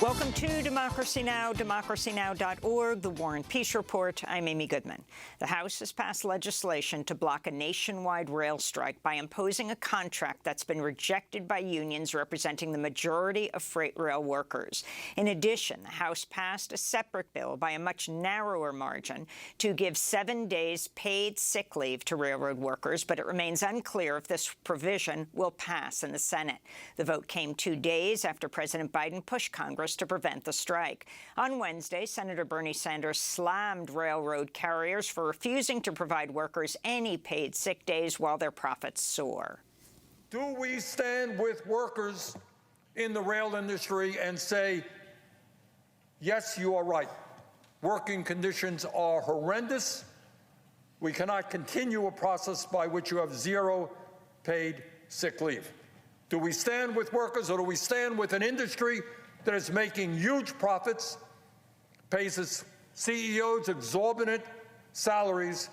Welcome to Democracy Now!, democracynow.org, The War and Peace Report. I'm Amy Goodman. The House has passed legislation to block a nationwide rail strike by imposing a contract that's been rejected by unions representing the majority of freight rail workers. In addition, the House passed a separate bill by a much narrower margin to give 7 days paid sick leave to railroad workers, but it remains unclear if this provision will pass in the Senate. The vote came 2 days after President Biden pushed Congress to prevent the strike. On Wednesday, Senator Bernie Sanders slammed railroad carriers for refusing to provide workers any paid sick days while their profits soar. Do we stand with workers in the rail industry and say, yes, you are right. Working conditions are horrendous. We cannot continue a process by which you have zero paid sick leave. Do we stand with workers, or do we stand with an industry that is making huge profits, pays its CEOs exorbitant salaries,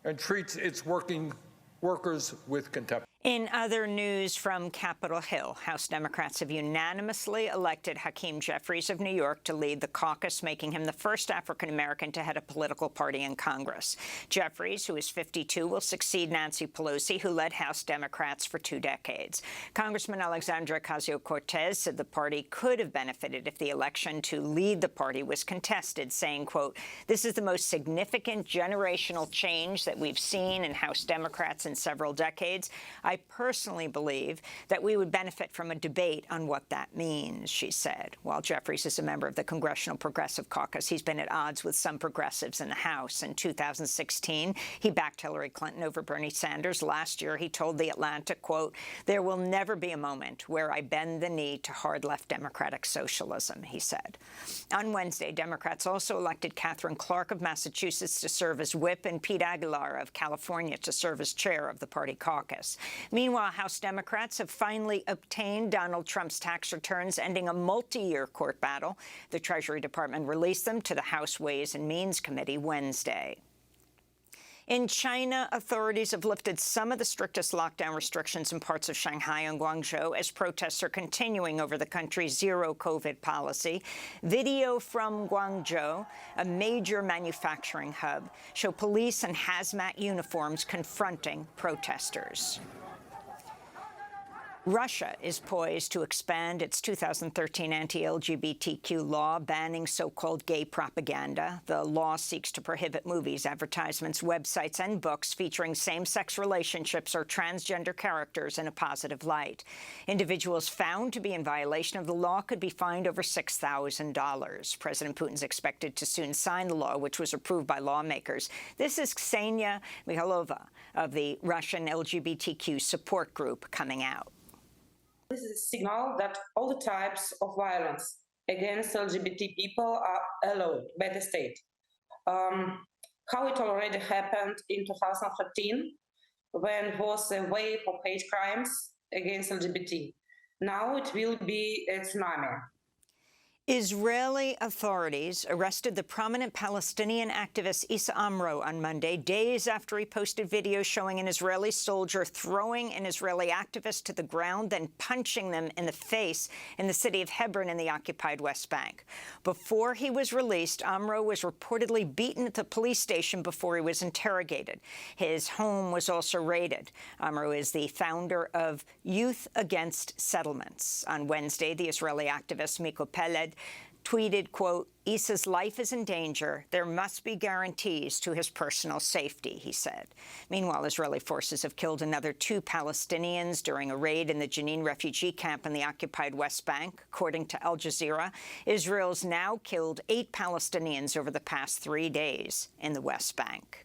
and treats its workers with contempt? In other news from Capitol Hill, House Democrats have unanimously elected Hakeem Jeffries of New York to lead the caucus, making him the first African-American to head a political party in Congress. Jeffries, who is 52, will succeed Nancy Pelosi, who led House Democrats for 2 decades. Congressman Alexandria Ocasio-Cortez said the party could have benefited if the election to lead the party was contested, saying, quote, "This is the most significant generational change that we've seen in House Democrats in several decades. I personally believe that we would benefit from a debate on what that means," she said. While Jeffries is a member of the Congressional Progressive Caucus, he's been at odds with some progressives in the House. In 2016, he backed Hillary Clinton over Bernie Sanders. Last year, he told The Atlantic, quote, "There will never be a moment where I bend the knee to hard-left democratic socialism," he said. On Wednesday, Democrats also elected Catherine Clark of Massachusetts to serve as whip and Pete Aguilar of California to serve as chair of the party caucus. Meanwhile, House Democrats have finally obtained Donald Trump's tax returns, ending a multi-year court battle. The Treasury Department released them to the House Ways and Means Committee Wednesday. In China, authorities have lifted some of the strictest lockdown restrictions in parts of Shanghai and Guangzhou as protests are continuing over the country's zero-COVID policy. Video from Guangzhou, a major manufacturing hub, show police in hazmat uniforms confronting protesters. Russia is poised to expand its 2013 anti-LGBTQ law banning so-called gay propaganda. The law seeks to prohibit movies, advertisements, websites, and books featuring same-sex relationships or transgender characters in a positive light. Individuals found to be in violation of the law could be fined over $6,000. President Putin is expected to soon sign the law, which was approved by lawmakers. This is Ksenia Mikhailova of the Russian LGBTQ support group coming out. This is a signal that all the types of violence against LGBT people are allowed by the state. How it already happened in 2013, when it was a wave of hate crimes against LGBT. Now it will be a tsunami. Israeli authorities arrested the prominent Palestinian activist Issa Amro on Monday, days after he posted videos showing an Israeli soldier throwing an Israeli activist to the ground, then punching them in the face in the city of Hebron in the occupied West Bank. Before he was released, Amro was reportedly beaten at the police station before he was interrogated. His home was also raided. Amro is the founder of Youth Against Settlements. On Wednesday, the Israeli activist Miko Peled tweeted, quote, "Issa's life is in danger. There must be guarantees to his personal safety," he said. Meanwhile, Israeli forces have killed another 2 Palestinians during a raid in the Jenin refugee camp in the occupied West Bank. According to Al Jazeera, Israel's now killed 8 Palestinians over the past 3 days in the West Bank.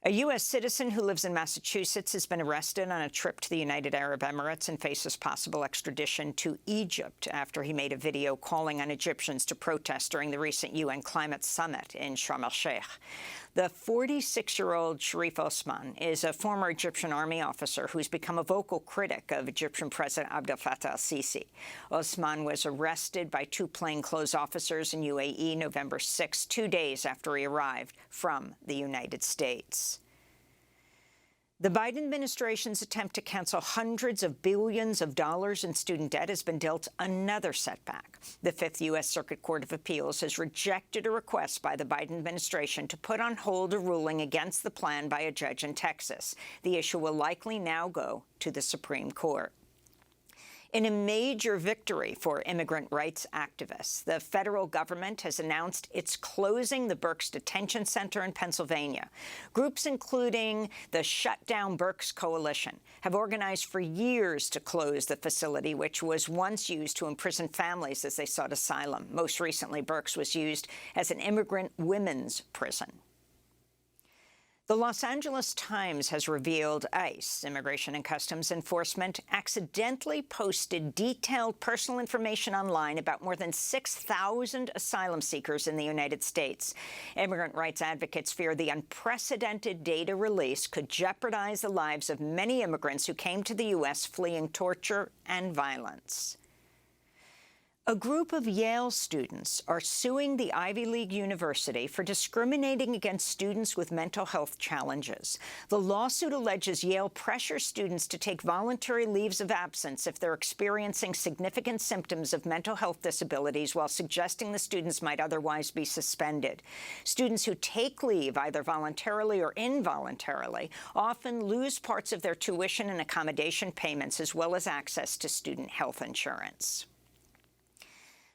A U.S. citizen who lives in Massachusetts has been arrested on a trip to the United Arab Emirates and faces possible extradition to Egypt after he made a video calling on Egyptians to protest during the recent UN climate summit in Sharm el-Sheikh. The 46-year-old Sharif Osman is a former Egyptian army officer who's become a vocal critic of Egyptian President Abdel Fattah al-Sisi. Osman was arrested by 2 plainclothes officers in UAE November 6, 2 days after he arrived from the United States. The Biden administration's attempt to cancel hundreds of billions of dollars in student debt has been dealt another setback. The Fifth U.S. Circuit Court of Appeals has rejected a request by the Biden administration to put on hold a ruling against the plan by a judge in Texas. The issue will likely now go to the Supreme Court. In a major victory for immigrant rights activists, the federal government has announced it's closing the Berks Detention Center in Pennsylvania. Groups including the Shut Down Berks Coalition have organized for years to close the facility, which was once used to imprison families as they sought asylum. Most recently, Berks was used as an immigrant women's prison. The Los Angeles Times has revealed ICE, Immigration and Customs Enforcement, accidentally posted detailed personal information online about more than 6,000 asylum seekers in the United States. Immigrant rights advocates fear the unprecedented data release could jeopardize the lives of many immigrants who came to the U.S. fleeing torture and violence. A group of Yale students are suing the Ivy League university for discriminating against students with mental health challenges. The lawsuit alleges Yale pressures students to take voluntary leaves of absence if they're experiencing significant symptoms of mental health disabilities, while suggesting the students might otherwise be suspended. Students who take leave, either voluntarily or involuntarily, often lose parts of their tuition and accommodation payments, as well as access to student health insurance.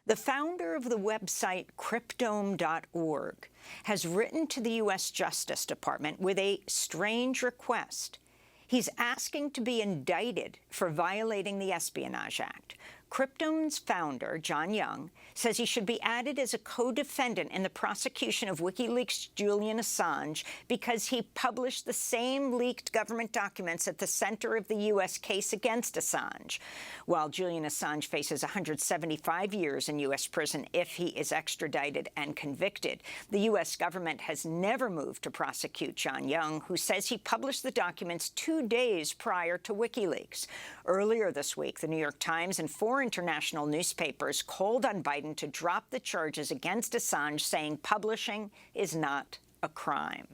The founder of the website Cryptome.org has written to the U.S. Justice Department with a strange request. He's asking to be indicted for violating the Espionage Act. Cryptome's founder, John Young, says he should be added as a co-defendant in the prosecution of WikiLeaks' Julian Assange because he published the same leaked government documents at the center of the U.S. case against Assange. While Julian Assange faces 175 years in U.S. prison if he is extradited and convicted, the U.S. government has never moved to prosecute John Young, who says he published the documents 2 days prior to WikiLeaks. Earlier this week, the New York Times and 4 international newspapers called on Biden to drop the charges against Assange, saying publishing is not a crime.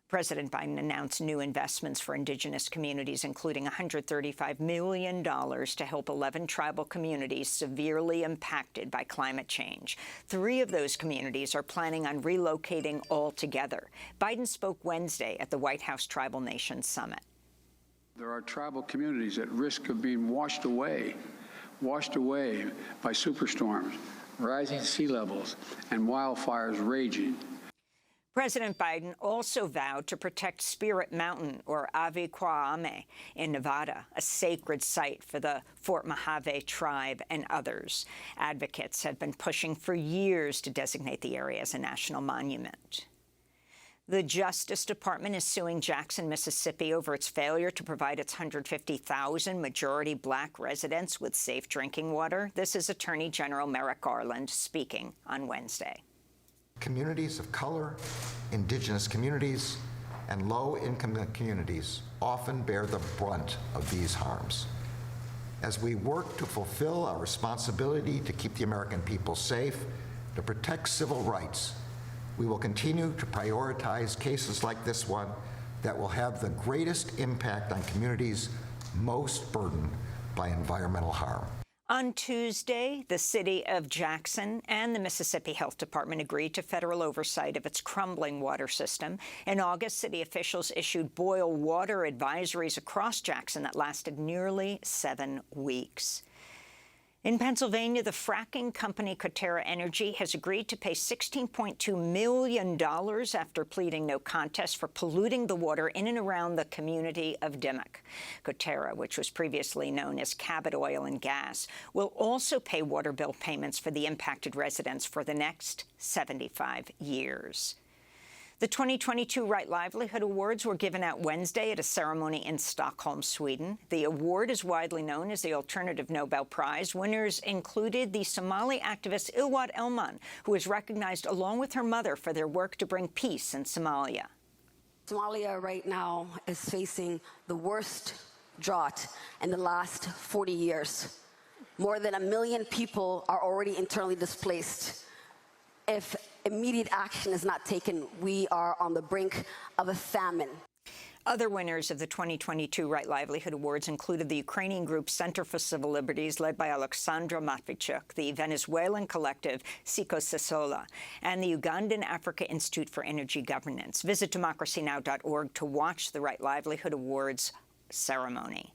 President Biden announced new investments for indigenous communities, including $135 million to help 11 tribal communities severely impacted by climate change. 3 of those communities are planning on relocating altogether. Biden spoke Wednesday at the White House Tribal Nations Summit. There are tribal communities at risk of being washed away by superstorms, rising sea levels, and wildfires raging. President Biden also vowed to protect Spirit Mountain, or Avi Kwame, in Nevada, a sacred site for the Fort Mojave tribe and others. Advocates have been pushing for years to designate the area as a national monument. The Justice Department is suing Jackson, Mississippi over its failure to provide its 150,000 majority black residents with safe drinking water. This is Attorney General Merrick Garland speaking on Wednesday. Communities of color, indigenous communities, and low-income communities often bear the brunt of these harms. As we work to fulfill our responsibility to keep the American people safe, to protect civil rights, we will continue to prioritize cases like this one that will have the greatest impact on communities most burdened by environmental harm. On Tuesday, the city of Jackson and the Mississippi Health Department agreed to federal oversight of its crumbling water system. In August, city officials issued boil water advisories across Jackson that lasted nearly 7 weeks. In Pennsylvania, the fracking company Coterra Energy has agreed to pay $16.2 million after pleading no contest for polluting the water in and around the community of Dimmock. Coterra, which was previously known as Cabot Oil and Gas, will also pay water bill payments for the impacted residents for the next 75 years. The 2022 Right Livelihood Awards were given out Wednesday at a ceremony in Stockholm, Sweden. The award is widely known as the Alternative Nobel Prize. Winners included the Somali activist Ilwat Elman, who was recognized along with her mother for their work to bring peace in Somalia. Somalia right now is facing the worst drought in the last 40 years. More than 1 million people are already internally displaced. If immediate action is not taken, we are on the brink of a famine. Other winners of the 2022 Right Livelihood Awards included the Ukrainian group Center for Civil Liberties, led by Alexandra Matvichuk, the Venezuelan collective Siko Sesola, and the Ugandan Africa Institute for Energy Governance. Visit democracynow.org to watch the Right Livelihood Awards ceremony.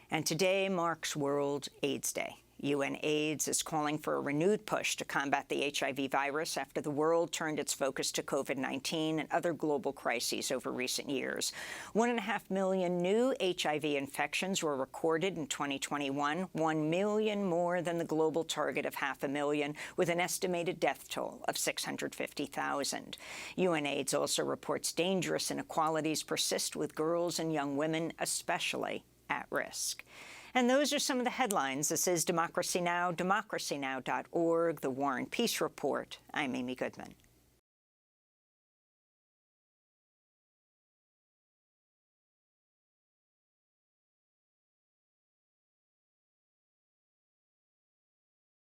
And today marks World AIDS Day. UNAIDS is calling for a renewed push to combat the HIV virus after the world turned its focus to COVID-19 and other global crises over recent years. 1.5 million new HIV infections were recorded in 2021, 1 million more than the global target of 500,000, with an estimated death toll of 650,000. UNAIDS also reports dangerous inequalities persist with girls and young women, especially at risk. And those are some of the headlines. This is Democracy Now!, democracynow.org, The War and Peace Report. I'm Amy Goodman.